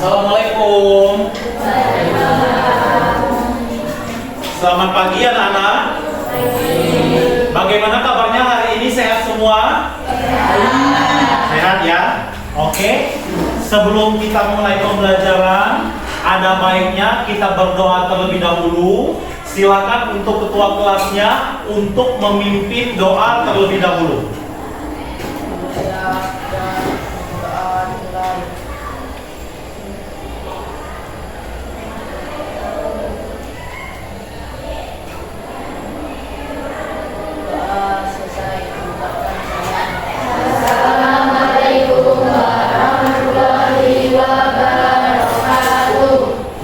Assalamualaikum. Selamat pagi anak-anak. Bagaimana kabarnya hari ini? Sehat semua? Sehat ya? Oke. Sebelum kita mulai pembelajaran, ada baiknya kita berdoa terlebih dahulu. Silakan untuk ketua kelasnya untuk memimpin doa terlebih dahulu.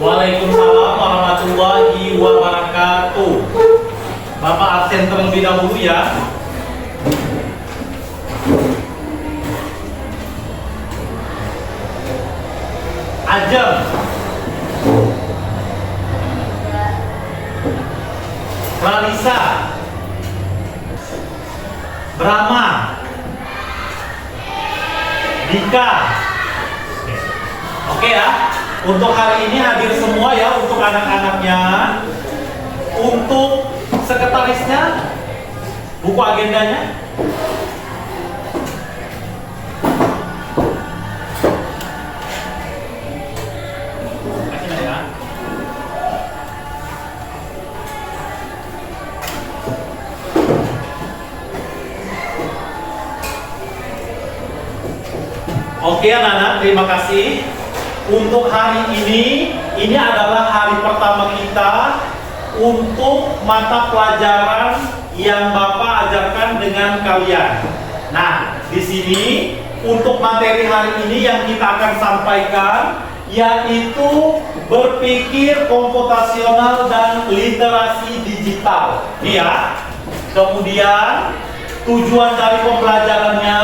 Waalaikumsalam warahmatullahi wabarakatuh. Bapak absen terlebih dahulu ya. Ajeng, Ralisa, Brahma, Dika. Oke ya. Untuk hari ini hadir semua ya, untuk anak-anaknya. Untuk sekretarisnya, buku agendanya. Oke anak-anak, terima kasih. Untuk hari ini adalah hari pertama kita untuk mata pelajaran yang Bapak ajarkan dengan kalian. Nah, di sini untuk materi hari ini yang kita akan sampaikan yaitu berpikir komputasional dan literasi digital. Ini ya. Kemudian tujuan dari pembelajarannya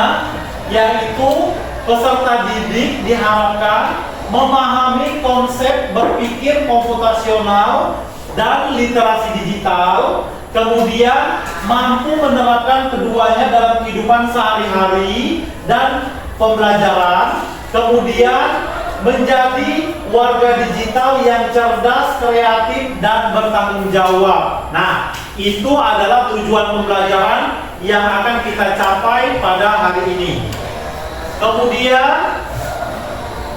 yaitu peserta didik diharapkan memahami konsep berpikir komputasional dan literasi digital, kemudian mampu menerapkan keduanya dalam kehidupan sehari-hari dan pembelajaran, kemudian menjadi warga digital yang cerdas, kreatif, dan bertanggung jawab. Nah, itu adalah tujuan pembelajaran yang akan kita capai pada hari ini. Kemudian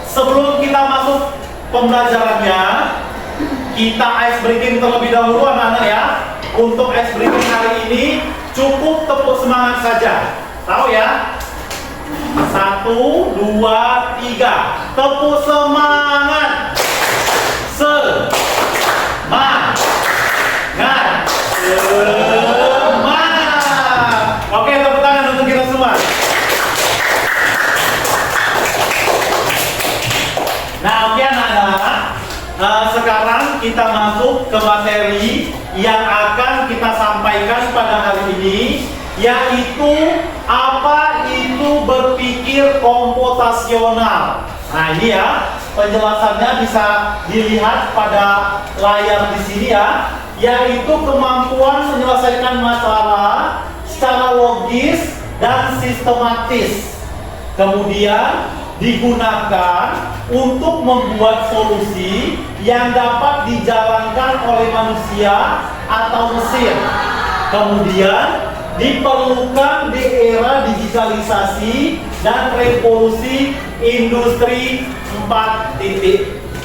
sebelum kita masuk pembelajarannya, kita ice breaking terlebih dahulu anak-anak ya. Untuk ice breaking hari ini cukup tepuk semangat saja. Tahu ya? 1, 2, 3. Tepuk semangat. Semangat. Semangat. Oke, tepuk tangan untuk kita semua. Nah, oke anak-anak, sekarang kita masuk ke materi yang akan kita sampaikan pada hari ini, yaitu apa itu berpikir komputasional. Nah, ini ya, penjelasannya bisa dilihat pada layar di sini ya, yaitu kemampuan menyelesaikan masalah secara logis dan sistematis. Kemudian digunakan untuk membuat solusi yang dapat dijalankan oleh manusia atau mesin. Kemudian diperlukan di era digitalisasi dan revolusi industri 4.0.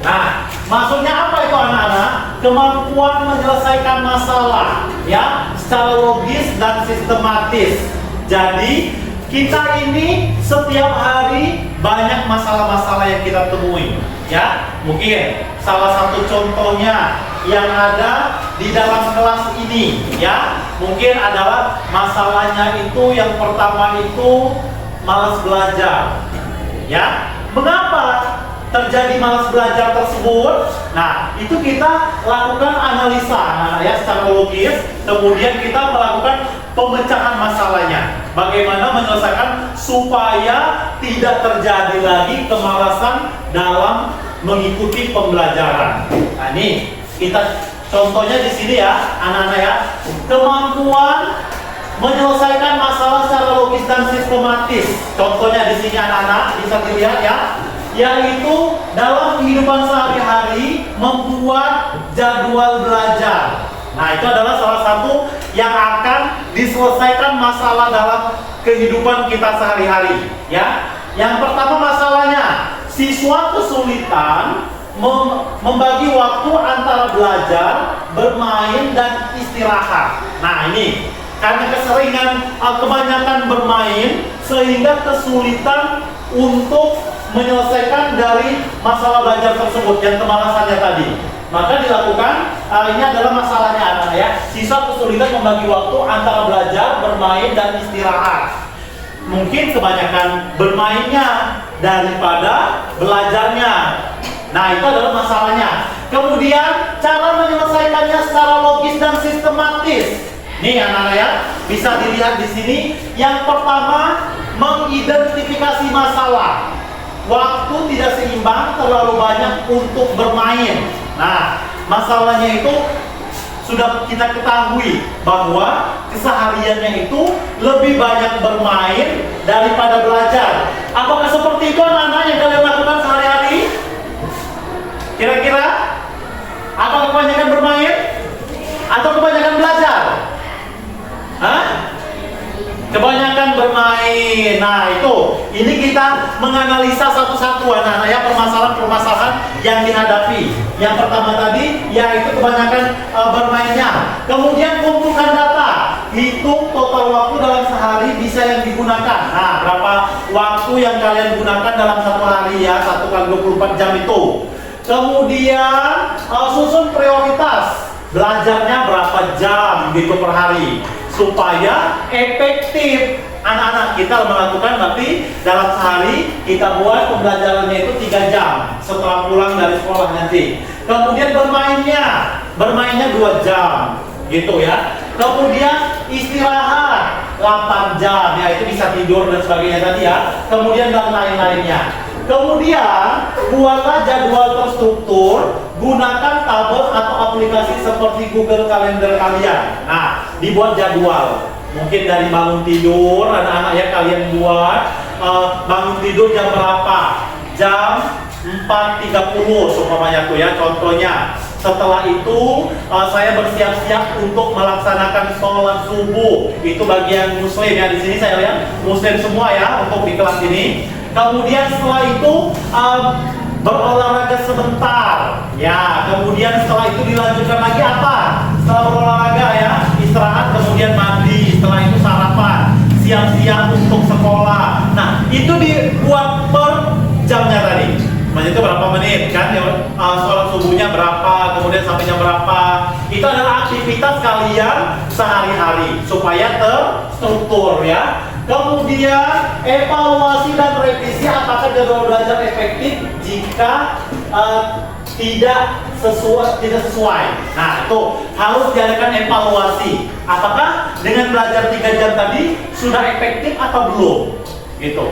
Nah, maksudnya apa itu anak-anak? Kemampuan menyelesaikan masalah ya secara logis dan sistematis. Jadi kita ini setiap hari banyak masalah-masalah yang kita temui ya. Mungkin salah satu contohnya yang ada di dalam kelas ini ya, mungkin adalah masalahnya itu yang pertama itu malas belajar ya. Mengapa terjadi malas belajar tersebut? Nah, itu kita lakukan analisa ya secara logis, kemudian kita melakukan pemecahan masalahnya. Bagaimana menyelesaikan supaya tidak terjadi lagi kemalasan dalam mengikuti pembelajaran. Nah, ini kita contohnya di sini ya, anak-anak ya. Kemampuan menyelesaikan masalah secara logis dan sistematis. Contohnya di sini anak-anak bisa dilihat ya. yaitu dalam kehidupan sehari-hari membuat jadwal belajar. Nah, itu adalah salah satu yang akan diselesaikan masalah dalam kehidupan kita sehari-hari, ya. Yang pertama masalahnya, siswa kesulitan membagi waktu antara belajar, bermain, dan istirahat. Nah, ini karena keseringan kebanyakan bermain sehingga kesulitan untuk menyelesaikan dari masalah belajar tersebut yang kemalasannya tadi. Maka dilakukan, ini adalah masalahnya anak ya. Siswa kesulitan membagi waktu antara belajar, bermain, dan istirahat. Mungkin kebanyakan bermainnya daripada belajarnya. Nah, itu adalah masalahnya. Kemudian cara menyelesaikannya secara logis dan sistematis. Nih anak-anak ya, bisa dilihat di sini. Yang pertama, mengidentifikasi masalah. Waktu tidak seimbang, terlalu banyak untuk bermain. Nah, masalahnya itu sudah kita ketahui bahwa kesehariannya itu lebih banyak bermain daripada belajar. Apakah seperti itu anak-anak yang kalian lakukan sehari-hari? Kira-kira apa kebanyakan bermain atau kebanyakan belajar? Hah? Kebanyakan bermain. Nah, ini kita menganalisa satu-satu anak-anak ya, permasalahan-permasalahan yang dihadapi. Yang pertama tadi yaitu kebanyakan bermainnya. Kemudian kumpulkan data, hitung total waktu dalam sehari bisa yang digunakan. Nah, berapa waktu yang kalian gunakan dalam satu hari ya, 1 kali 24 jam itu. Kemudian susun prioritas, belajarnya berapa jam gitu per hari supaya efektif. Anak-anak kita melakukan berarti dalam sehari kita buat pembelajarannya itu 3 jam setelah pulang dari sekolah nanti. Kemudian bermainnya 2 jam gitu ya. Kemudian istirahat 8 jam ya, itu bisa tidur dan sebagainya tadi ya. Kemudian dan lain-lainnya. Kemudian buatlah jadwal terstruktur, gunakan tabel atau aplikasi seperti Google Calendar kalian. Nah, dibuat jadwal. Mungkin dari bangun tidur, anak-anak ya kalian buat bangun tidur jam berapa? Jam 4.30 seumpamanya tuh ya, contohnya. Setelah itu saya bersiap-siap untuk melaksanakan sholat subuh. Itu bagian muslim ya, di sini saya lihat muslim semua ya untuk di kelas ini. Kemudian setelah itu berolahraga sebentar ya. Kemudian setelah itu dilanjutkan lagi apa? Setelah berolahraga ya, istirahat, kemudian mandi. Setelah itu sarapan, siap-siap untuk sekolah. Nah, itu dibuat per jamnya tadi. Maksudnya itu berapa menit kan? Sholat subuhnya berapa, kemudian sampai jam berapa. Itu adalah aktivitas kalian sehari-hari supaya terstruktur ya. Kemudian evaluasi dan revisi apakah jadwal belajar efektif jika tidak sesuai. Nah, itu harus diadakan evaluasi. Apakah dengan belajar 3 jam tadi sudah efektif atau belum? Gitu.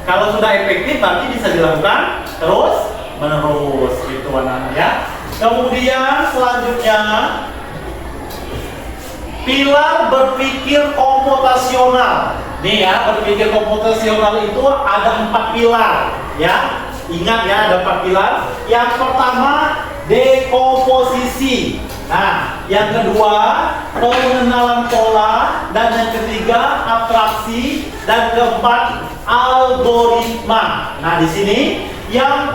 Kalau sudah efektif berarti bisa dilakukan terus menerus gitu anak-anak ya. Kemudian selanjutnya pilar berpikir komputasional. Nih ya, berpikir komputasional itu ada 4 pilar ya. Ingat ya, ada 4 pilar. Yang pertama dekomposisi. Nah, yang kedua pengenalan pola, dan yang ketiga abstraksi, dan keempat algoritma. Nah, di sini yang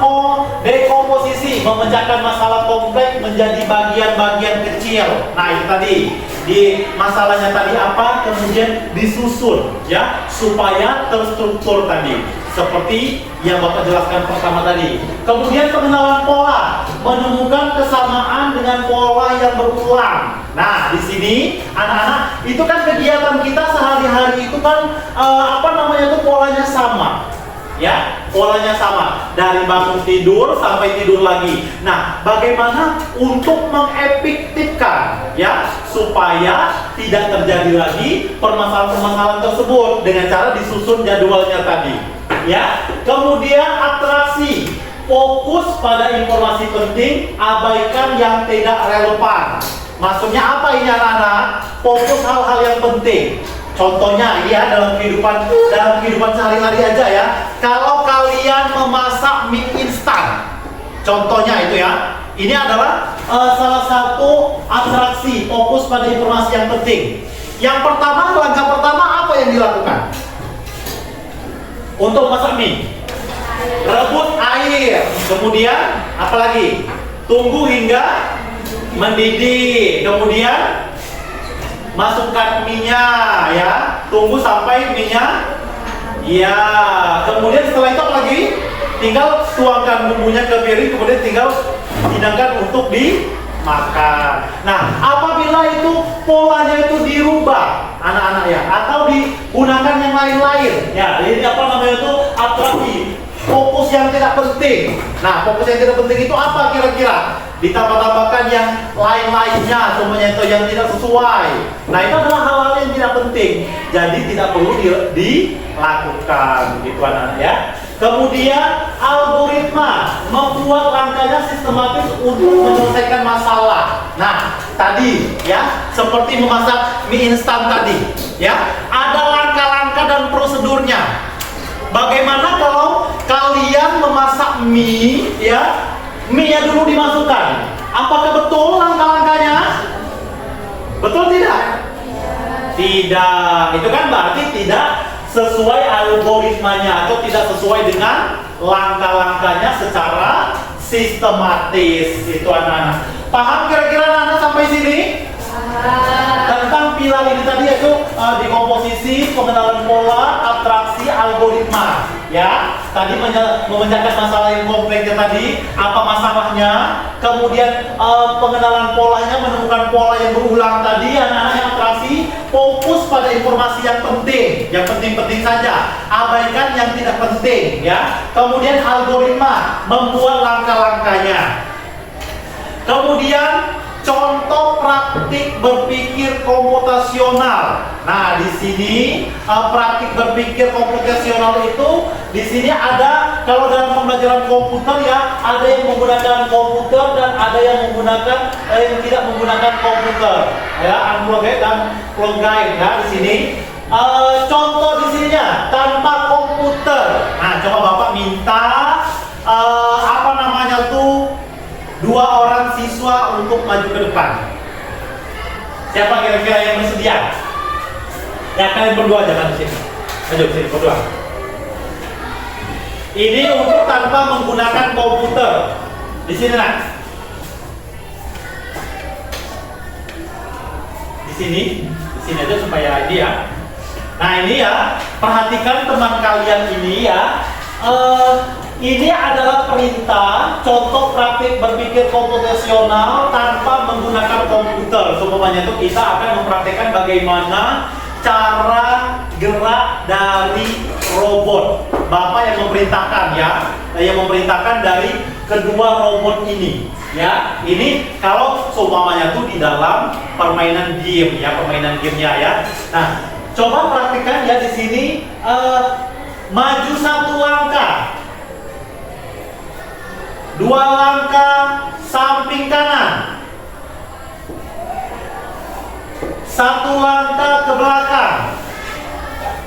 dekomposisi memecahkan masalah kompleks menjadi bagian-bagian kecil. Nah, itu tadi di masalahnya tadi apa, kemudian disusun ya supaya terstruktur tadi seperti yang Bapak jelaskan pertama tadi. Kemudian pengenalan pola, menemukan kesamaan dengan pola yang berulang. Nah, di sini anak-anak itu kan kegiatan kita sehari-hari itu kan itu polanya sama. Ya, polanya sama dari bangun tidur sampai tidur lagi. Nah, bagaimana untuk mengefektifkan ya supaya tidak terjadi lagi permasalahan-permasalahan tersebut dengan cara disusun jadwalnya tadi. Ya, kemudian atraksi, fokus pada informasi penting, abaikan yang tidak relevan. Maksudnya apa ini anak-anak? Fokus hal-hal yang penting. Contohnya ini ya dalam kehidupan sehari-hari aja ya. Kalau kalian memasak mie instan, contohnya itu ya. Ini adalah salah satu atraksi fokus pada informasi yang penting. Yang pertama, langkah pertama apa yang dilakukan untuk masak mie? Rebus air, kemudian apa lagi? Tunggu hingga mendidih, kemudian masukkan minyak ya, tunggu sampai minyak ya, kemudian setelah itu apa lagi? Tinggal tuangkan bumbunya ke piring, kemudian tinggal hidangkan untuk dimakan. Nah, apabila itu polanya itu dirubah anak-anak ya, atau digunakan yang lain-lain ya, ini apa namanya itu atraksi fokus yang tidak penting. Nah, fokus yang tidak penting itu apa kira-kira? Ditambah-tambahkan yang lain-lainnya, semuanya itu yang tidak sesuai. Nah, itu adalah hal-hal yang tidak penting, jadi tidak perlu dilakukan gitu anak-anak ya. Kemudian algoritma membuat langkahnya sistematis untuk menyelesaikan masalah. Nah, tadi ya seperti memasak mie instan tadi ya, ada langkah-langkah dan prosedurnya. Bagaimana kalau kalian memasak mie ya, mie-nya dulu dimasukkan. Apakah betul langkah-langkahnya? Betul tidak? Tidak. Itu kan berarti tidak sesuai algoritmanya atau tidak sesuai dengan langkah-langkahnya secara sistematis. Itu anak-anak. Paham kira-kira anak-anak sampai sini? Tentang pilar ini tadi yaitu dekomposisi, pengenalan pola, atraksi, algoritma. Ya, tadi memecahkan masalah yang kompleks tadi, apa masalahnya, kemudian pengenalan polanya, menemukan pola yang berulang tadi, anak-anak yang atraksi, fokus pada informasi yang penting saja, abaikan yang tidak penting, ya. Kemudian algoritma, membuat langkah-langkahnya. Kemudian contoh praktik berpikir komputasional. Nah, di sini praktik berpikir komputasional itu di sini ada, kalau dalam pembelajaran komputer ya, ada yang menggunakan komputer dan ada yang menggunakan yang tidak menggunakan komputer. Ya, unplugged dan plugged ya di sini. Contoh di sininya tanpa komputer. Nah, coba Bapak minta apa namanya tuh? 2 orang siswa untuk maju ke depan. Siapa kira-kira yang bersedia? Ya, kalian berdua jangan di sini. Maju ke sini berdua. Ini untuk tanpa menggunakan komputer. Di sini nak. Di sini aja supaya ini ya. Nah, ini ya, perhatikan teman kalian ini ya. Ini adalah perintah contoh praktik berpikir komputasional tanpa menggunakan komputer. Seumpamanya itu kita akan mempraktikkan bagaimana cara gerak dari robot. Bapak yang memerintahkan ya, yang memerintahkan dari kedua robot ini. Ya, ini kalau seumpamanya itu di dalam permainan game ya, permainan gamenya ya. Nah, coba praktikkan ya di sini. Maju 1 langkah. 2 langkah samping kanan. 1 langkah ke belakang.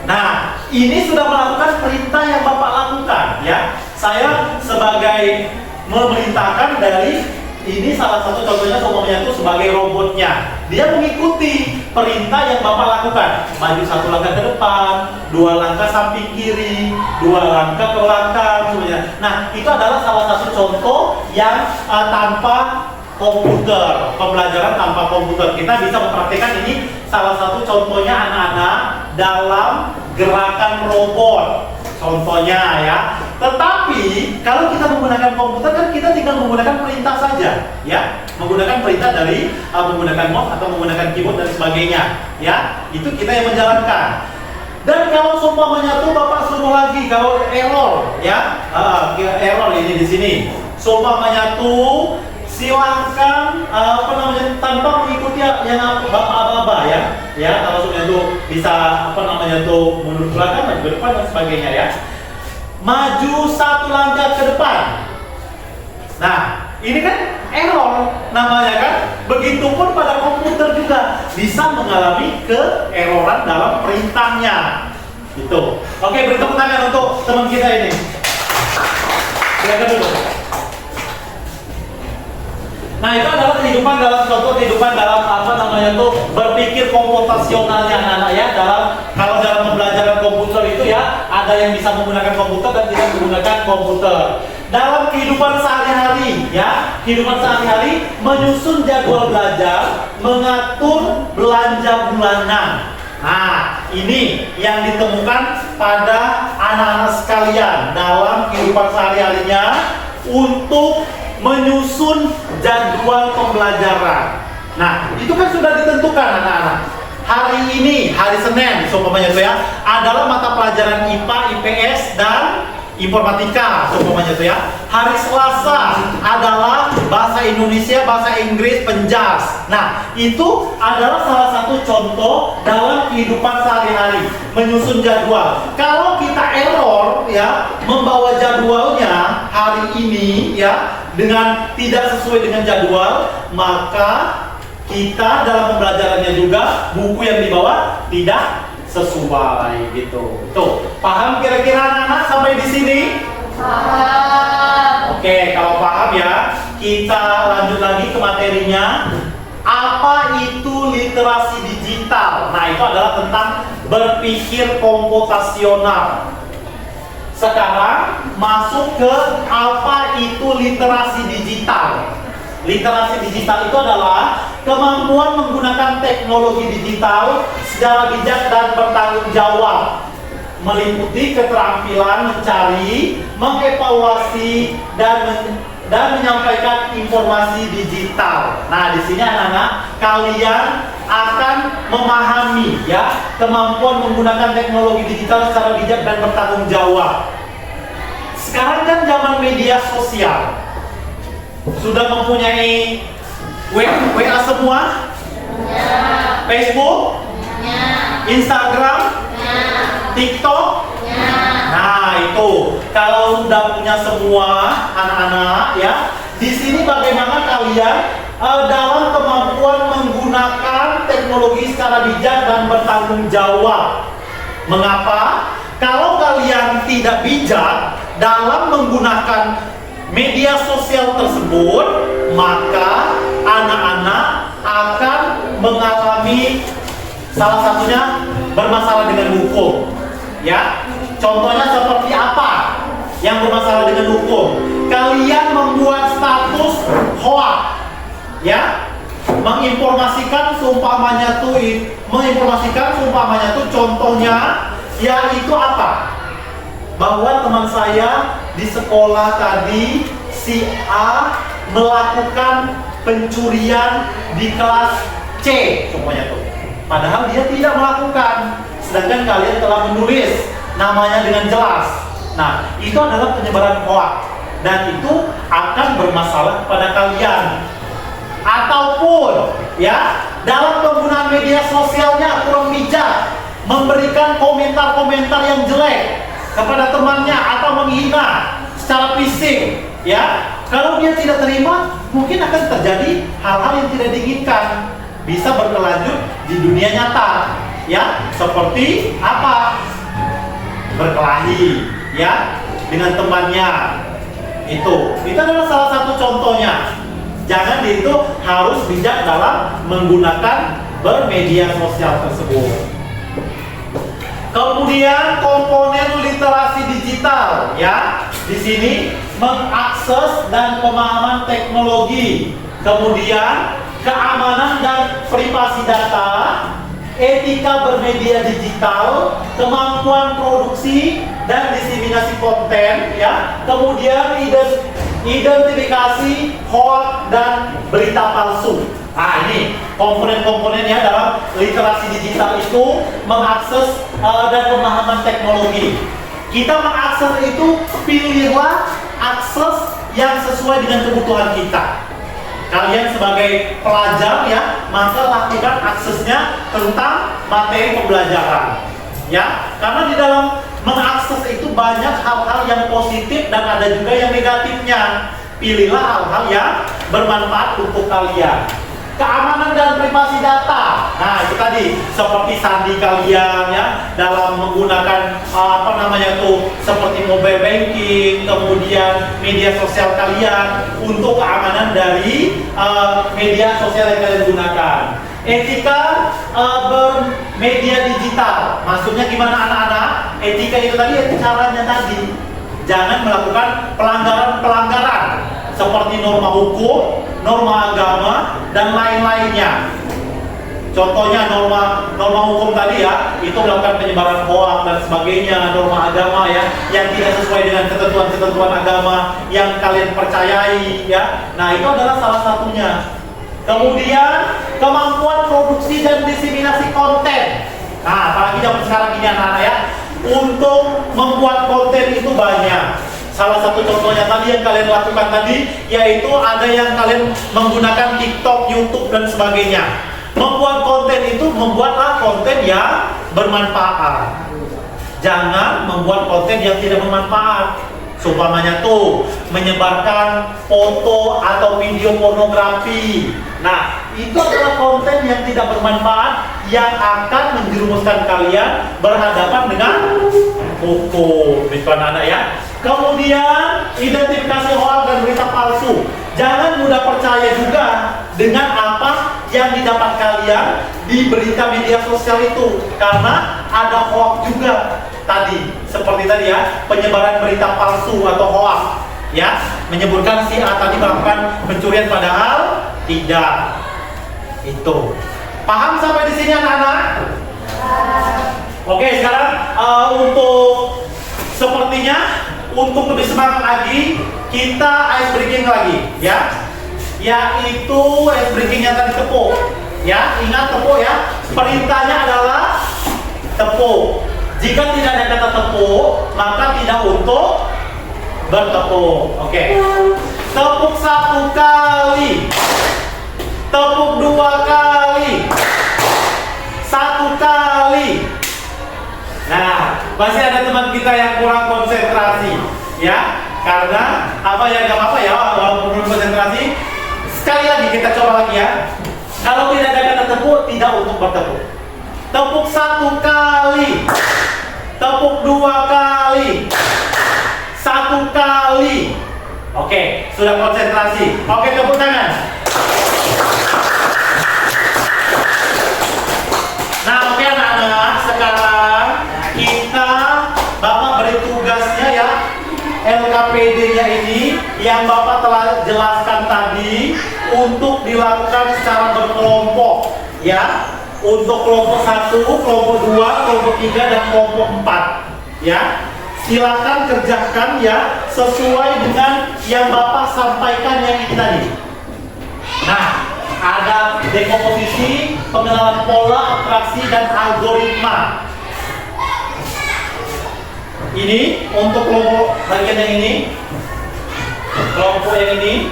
Nah, ini sudah melakukan perintah yang Bapak lakukan ya. Saya sebagai memerintahkan dari ini salah satu contohnya seumpamanya itu sebagai robotnya. Dia mengikuti perintah yang Bapak lakukan. Maju 1 langkah ke depan, 2 langkah samping kiri, 2 langkah ke belakang semuanya. Nah, itu adalah salah satu contoh yang tanpa komputer, pembelajaran tanpa komputer. Kita bisa mempraktikkan ini salah satu contohnya anak-anak dalam gerakan robot. Contohnya ya. Tetapi kalau kita menggunakan komputer kan kita tinggal menggunakan perintah saja, ya. Menggunakan perintah dari menggunakan mouse atau menggunakan keyboard dan sebagainya, ya. Itu kita yang menjalankan. Dan kalau seumpamanya tuh Bapak suruh lagi kalau error, ya. Error ini di sini. Seumpamanya tuh silakan apa namanya tanpa mengikuti yang Bapak aba-aba ya. Ya, kalau sudah itu bisa apa namanya tuh mundur ke belakang, maju ke depan dan sebagainya ya. Maju 1 langkah ke depan. Nah, ini kan error namanya kan. Begitupun pada komputer juga bisa mengalami keeroran dalam perintahnya. Gitu. Oke, beri tepuk tangan untuk teman kita ini. Silakan dulu. Nah, itu adalah kehidupan dalam contoh kehidupan dalam apa namanya tuh berpikir komputasionalnya anak-anak ya. Kalau dalam pembelajaran komputer itu ya ada yang bisa menggunakan komputer dan tidak menggunakan komputer. Dalam kehidupan sehari-hari ya, kehidupan sehari-hari menyusun jadwal belajar, mengatur belanja bulanan. Nah, ini yang ditemukan pada anak-anak sekalian dalam kehidupan sehari-harinya untuk menyusun jadwal pembelajaran. Nah, itu kan sudah ditentukan anak-anak. Hari ini, hari Senin, seumpamanya itu ya, adalah mata pelajaran IPA, IPS, dan informatika, seumpamanya itu ya. Hari Selasa adalah bahasa Indonesia, bahasa Inggris, penjas. Nah, itu adalah salah satu contoh dalam kehidupan sehari-hari menyusun jadwal. Kalau kita error ya, membawa jadwalnya hari ini ya dengan tidak sesuai dengan jadwal, maka kita dalam pembelajarannya juga buku yang dibawa tidak sesuai gitu. Tuh, paham kira-kira anak-anak sampai di sini? Paham. Oke, kalau paham ya, kita lanjut lagi ke materinya. Apa itu literasi digital? Nah, itu adalah tentang berpikir komputasional. Sekarang masuk ke apa itu literasi digital. Literasi digital itu adalah kemampuan menggunakan teknologi digital secara bijak dan bertanggung jawab, meliputi keterampilan mencari, mengevaluasi, dan menyampaikan informasi digital. Nah, di sini anak-anak kalian akan memahami ya kemampuan menggunakan teknologi digital secara bijak dan bertanggung jawab. Sekarang kan zaman media sosial. Sudah mempunyai WA semua? Ya. Facebook? Ya. Instagram? Ya. TikTok? Ya. Nah, itu kalau sudah punya semua anak-anak ya, di sini bagaimana kalian dalam kemampuan menggunakan teknologi secara bijak dan bertanggung jawab. Mengapa? Kalau kalian tidak bijak dalam menggunakan media sosial tersebut, maka anak-anak akan mengalami salah satunya bermasalah dengan hukum. Ya, contohnya seperti apa yang bermasalah dengan hukum? Kalian membuat status hoax, ya, menginformasikan seumpamanya tuh contohnya, yaitu apa? Bahwa teman saya di sekolah tadi si A melakukan pencurian di kelas C, semuanya tuh. Padahal dia tidak melakukan, sedangkan kalian telah menulis namanya dengan jelas. Nah, itu adalah penyebaran hoax dan itu akan bermasalah kepada kalian. Ataupun ya, dalam penggunaan media sosialnya kurang bijak, memberikan komentar-komentar yang jelek kepada temannya atau menghina secara fisik, ya. Kalau dia tidak terima, mungkin akan terjadi hal-hal yang tidak diinginkan, bisa berkelanjut di dunia nyata, ya. Seperti apa? Berkelahi, ya, dengan temannya. Itu adalah salah satu contohnya. Jangan itu harus bijak dalam menggunakan bermedia sosial tersebut. Kemudian komponen literasi digital, ya, di sini mengakses dan pemahaman teknologi, kemudian keamanan dan privasi data, etika bermedia digital, kemampuan produksi dan diseminasi konten, ya, kemudian identifikasi hoax dan berita palsu. Nah, ini komponen-komponennya dalam literasi digital itu mengakses dan pemahaman teknologi. Kita mengakses itu, pilihlah akses yang sesuai dengan kebutuhan kita. Kalian sebagai pelajar ya, maka lakukan aksesnya tentang materi pembelajaran. Ya, karena di dalam mengakses itu banyak hal-hal yang positif dan ada juga yang negatifnya. Pilihlah hal-hal yang bermanfaat untuk kalian. Keamanan dan privasi data. Nah, itu tadi seperti sandi kalian ya dalam menggunakan seperti mobile banking, kemudian media sosial kalian untuk keamanan dari media sosial yang kalian gunakan. Etika bermedia digital. Maksudnya gimana anak-anak? Etika itu tadi caranya tadi. Jangan melakukan pelanggaran-pelanggaran seperti norma hukum, norma agama, dan lain-lainnya. Contohnya norma hukum tadi ya, itu melakukan penyebaran hoaks dan sebagainya. Norma agama ya, yang tidak sesuai dengan ketentuan-ketentuan agama yang kalian percayai ya. Nah, itu adalah salah satunya. Kemudian kemampuan produksi dan diseminasi konten. Nah, apalagi zaman sekarang ini anak-anak ya, untuk membuat konten itu banyak. Salah satu contohnya tadi yang kalian lakukan tadi, yaitu ada yang kalian menggunakan TikTok, YouTube, dan sebagainya. Membuat konten itu, membuatlah konten yang bermanfaat. Jangan membuat konten yang tidak bermanfaat. Seumpamanya tuh, menyebarkan foto atau video pornografi. Nah, itu adalah konten yang tidak bermanfaat yang akan menjerumuskan kalian berhadapan dengan hukum. Itu anak-anak ya. Kemudian identifikasi hoax dan berita palsu. Jangan mudah percaya juga dengan apa yang didapat kalian di berita media sosial itu, karena ada hoax juga tadi, seperti tadi ya, penyebaran berita palsu atau hoax ya, menyebutkan si A tadi melakukan pencurian padahal tidak. Itu paham sampai di sini anak-anak? Oke, sekarang untuk sepertinya untuk lebih semangat lagi, kita ice breaking lagi ya, yaitu ice breakingnya tadi tepuk ya. Ingat tepuk ya, perintahnya adalah tepuk. Jika tidak ada kata tepuk, maka tidak untuk bertepuk. Oke. Tepuk 1 kali, tepuk 2 kali, 1 kali. Nah, masih ada teman kita yang kurang konsentrasi ya, karena apa ya, nggak apa-apa ya, walaupun belum konsentrasi. Sekali lagi kita coba lagi ya. Kalau tidak ada kata tepuk, tidak untuk bertepuk. Tepuk 1 kali, tepuk 2 kali, 1 kali. Oke, sudah konsentrasi. Oke, tepuk tangan. Nah, oke anak-anak, sekarang kita Bapak beri tugasnya ya, LKPD-nya ini yang Bapak telah jelaskan tadi untuk dilakukan secara berkelompok ya. Untuk kelompok 1, kelompok 2, kelompok 3, dan kelompok 4 ya. Silakan kerjakan ya sesuai dengan yang Bapak sampaikan yang ini tadi. Nah, ada dekomposisi, pengenalan pola, atraksi, dan algoritma. Ini untuk kelompok bagian yang ini, kelompok yang ini,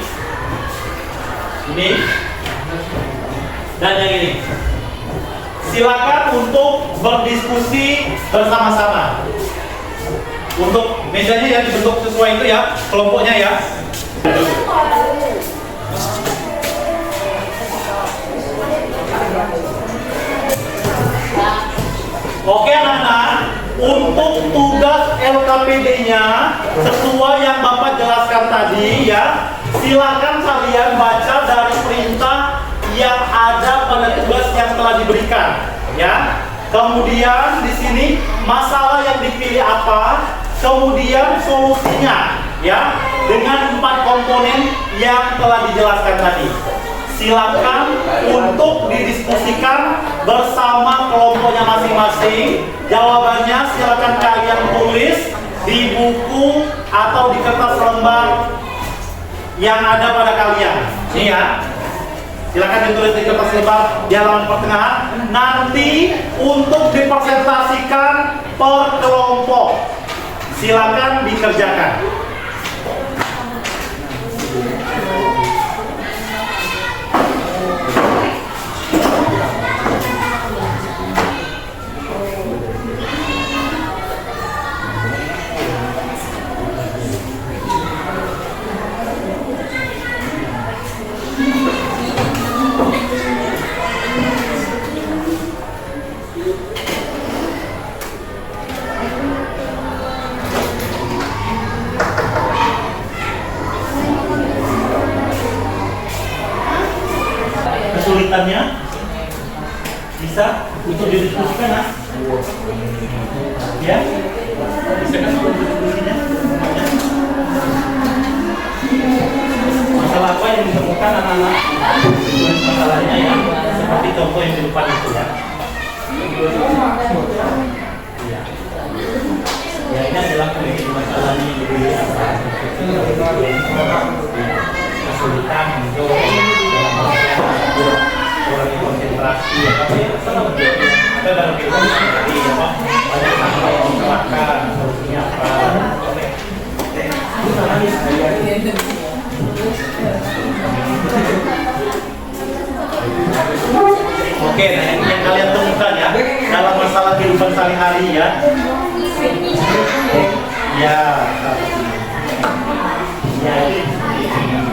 dan yang ini. Silakan untuk berdiskusi bersama-sama. Untuk mejanya yang dibentuk sesuai itu ya, kelompoknya ya. Oke anak-anak, untuk tugas LKPD-nya sesuai yang Bapak jelaskan tadi ya, silakan kalian baca dari perintah yang ada pada tugas yang telah diberikan ya. Kemudian di sini masalah yang dipilih apa, kemudian solusinya ya, dengan 4 komponen yang telah dijelaskan tadi. Silakan untuk didiskusikan bersama kelompoknya masing-masing. Jawabannya silakan kalian tulis di buku atau di kertas lembar yang ada pada kalian. Ini ya. Silakan ditulis di kertas lembar di halaman pertengahan. Nanti untuk dipresentasikan per kelompok. Silakan dikerjakan. kesulitannya? Bisa untuk didiskusikan, Mas? Ya? Bisa kan untuk diskusinya? Masalah apa yang ditemukan anak-anak? Masalahnya ya, seperti contoh yang di depan itu ya. Ya. Ya, ini adalah kondisi masalahnya jadi kesulitan untuk dalam konsentrasi ya, tapi kita dalam kehidupan tadi ya Pak, banyak hal yang dikerahkan, solusinya apa? Oke, nah yang kalian temukan ya dalam masalah kehidupan sehari-hari ya. Ya,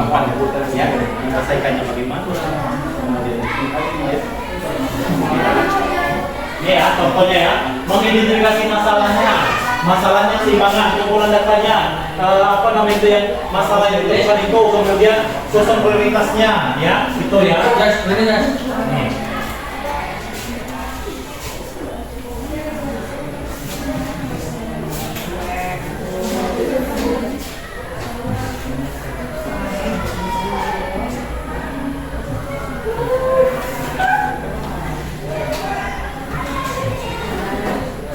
apa ya? Menyelesaikannya bagaimana? Ini ya, contohnya ya, mengidentifikasi masalahnya. Masalahnya timbangan, kumpulan datanya, apa namanya itu yang masalah yang ditemukan itu, kemudian susun prioritasnya, ya, itu ya. Nih.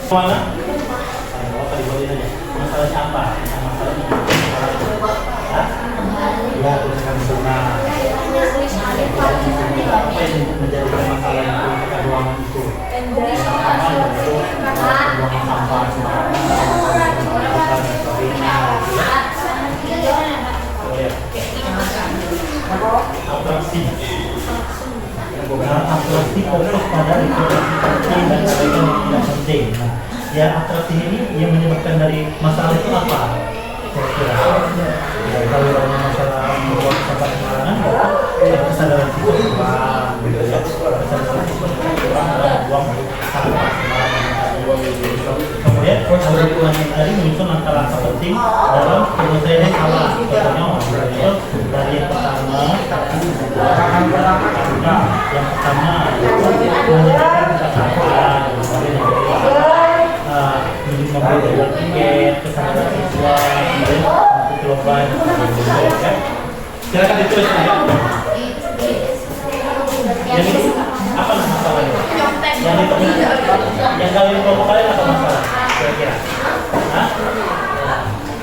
Mana? Masalahnya apa? Ya, tulisan zona. Apa yang menjadi masalah yang kita ruangan itu? Buang sampah atraksi. Atraksi fokus pada penting dan tidak penting. Ya, atraksi ini yang menyebabkan dari masalah itu apa? Kira-kira ya, kalau masalah membuat sampah sembarangan, kesadaran itu kurang, gitu ya. Kesadaran itu kurang dalam buang sampah sembarangan. Kemudian kalau lingkungan tadi menyusun langkah-langkah penting dalam penyelesaian salah. Contohnya dari yang pertama, yang pertama menyediakan kesadaran, membeli tiket, kesadaran siswa, kemudian untuk lomba ya. Silakan ditulis ya. Yang ini apa masalahnya? Yang kalian kelompok kalian apa masalah? Kira-kira?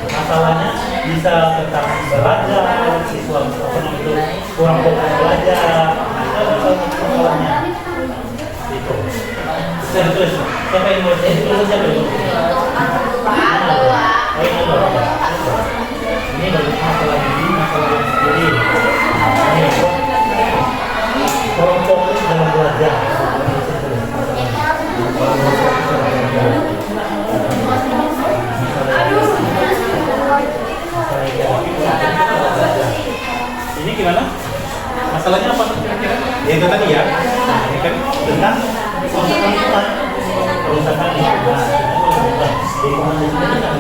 Masalahnya bisa tentang belajar, siswa itu kurang fokus belajar. Itu masalahnya. Itu. Bisa ditulis. Siapa yang mau ditulis siapa yang ini dari masalah ini, masalah yang sendiri. Ini kurang fokus dalam belajar. Ini gimana? Masalahnya apa kira-kira? Ya itu tadi ya. Nah, ini kan tentang kerusakan lingkungan. Kerusakan lingkungan. Lingkungan di sini kan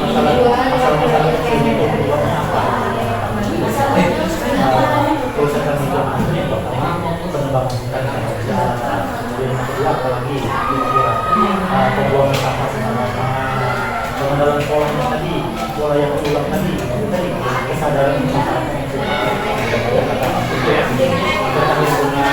masalah-masalah kecil itu penyebabnya apa? Kerusakan lingkungan ini yang pertama penebangan hutan kerja. Kemudian yang kedua apalagi kira-kira pembuangan sampah sembarangan. Pengendalian polanya tadi, pola yang berulang tadi, itu tadi kesadaran masyarakat itu kata-kata itu ya. Tentang lingkungan,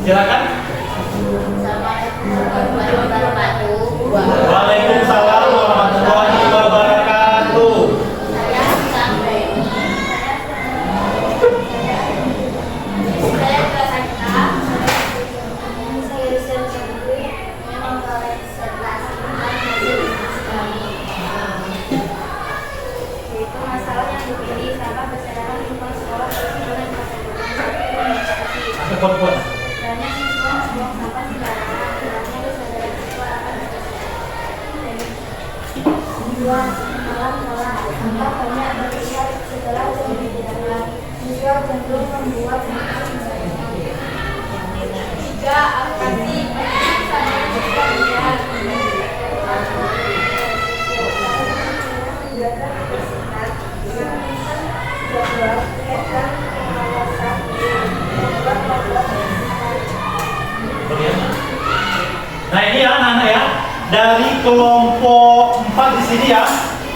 Silakan. Waalaikumsalam warahmatullahi wabarakatuh. Telepon. Nah ini ya anak-anak ya, dari kelompok 4 di sini ya,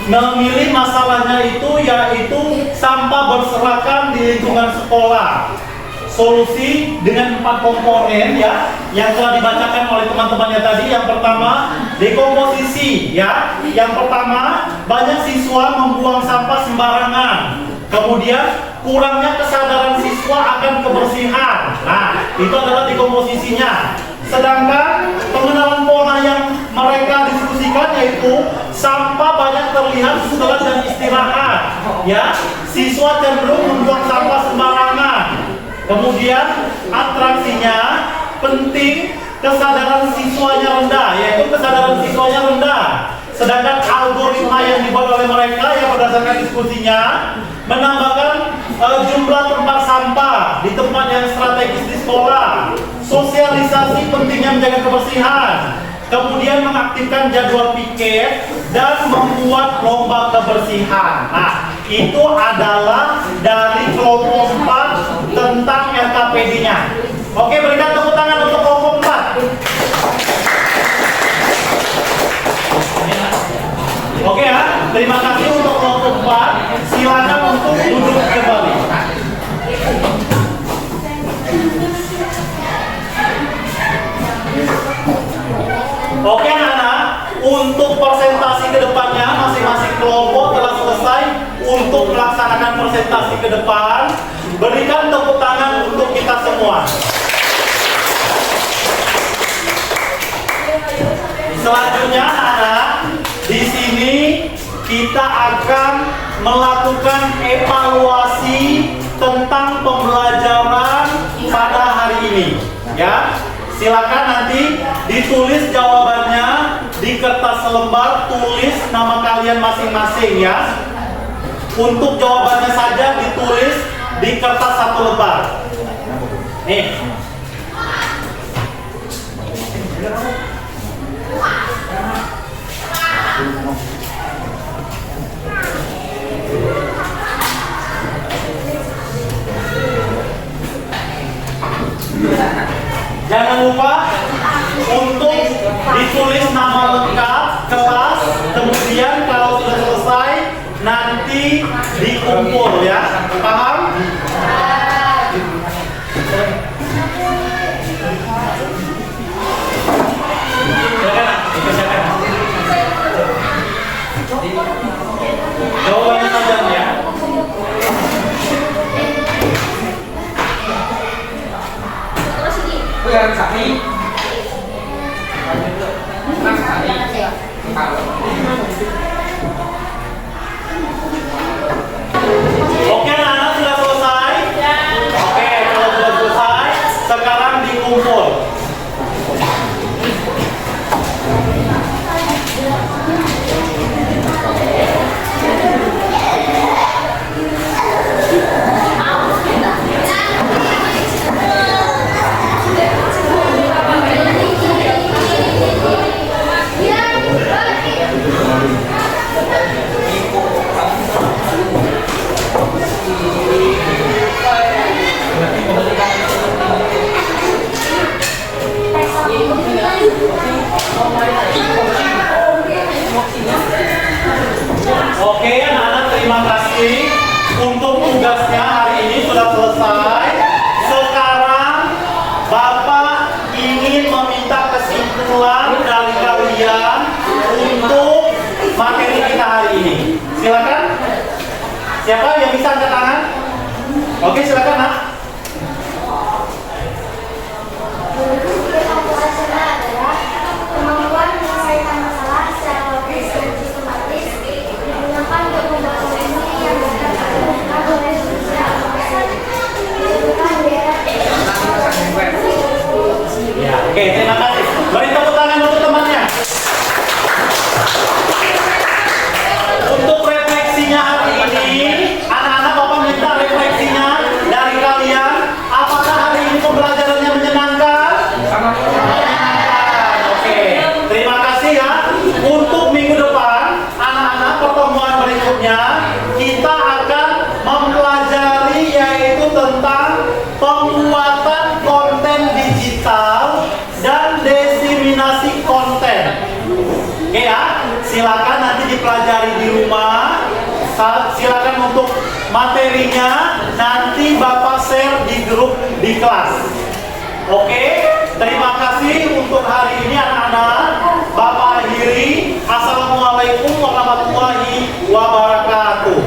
memilih masalahnya itu yaitu sampah berserakan di lingkungan sekolah. Solusi dengan 4 komponen ya, yang telah dibacakan oleh teman-temannya tadi. Yang pertama, dekomposisi ya. Yang pertama, banyak siswa membuang sampah sembarangan. Kemudian kurangnya kesadaran siswa akan kebersihan. Nah, itu adalah dekomposisinya. Sedangkan pengenalan pola yang mereka diskusikan yaitu sampah banyak terlihat setelah jam istirahat. Ya, siswa cenderung membuang sampah sembarangan. Kemudian atraksinya penting, kesadaran siswanya rendah, yaitu kesadaran siswanya rendah. Sedangkan algoritma yang dibuat oleh mereka yang berdasarkan diskusinya menambahkan jumlah tempat sampah di tempat yang strategis di sekolah, sosialisasi pentingnya menjaga kebersihan, kemudian mengaktifkan jadwal piket dan membuat lomba kebersihan. Nah, itu adalah dari kelompok 4 tentang LKPD-nya. Oke, berikan tepuk tangan untuk kelompok 4. Oke ya, terima kasih untuk kelompok 4. Silakan untuk duduk kembali. Oke anak-anak, untuk presentasi ke depannya masing-masing kelompok telah selesai untuk melaksanakan presentasi ke depan. Berikan tepuk tangan untuk kita semua. Selanjutnya anak-anak, di sini kita akan melakukan evaluasi tentang pembelajaran pada hari ini. Ya, silakan nanti ditulis jawabannya di kertas selembar, tulis nama kalian masing-masing ya. Untuk jawabannya saja ditulis di kertas 1 lembar. Nih. Jangan lupa untuk ditulis nama lengkap, kelas, kemudian kalau sudah selesai nanti dikumpul ya. Paham? Jawabannya saja ya. Yang sakit. Oke angkat tangan. Oke, silakan nak. Kemampuan menyelesaikan masalah secara logis dan sistematis digunakan untuk membangun ini yang dapat dilakukan oleh manusia dibutuhkan daerah. Ya, oke, terima kasih. Beri tepuk tangan untuk temannya. Untuk refleksinya hari ini, anak-anak Bapak minta refleksinya dari kalian. Apakah hari ini pembelajarannya menyenangkan? Menyenangkan. Oke, terima kasih ya. Untuk minggu depan, anak-anak pertemuan berikutnya kita akan mempelajari yaitu tentang penguatan konten digital dan diseminasi konten. Oke ya, silakan nanti dipelajari di rumah. Silakan untuk materinya nanti Bapak share di grup di kelas. Oke, terima kasih untuk hari ini anak-anak. Bapak akhiri. Assalamualaikum warahmatullahi wabarakatuh.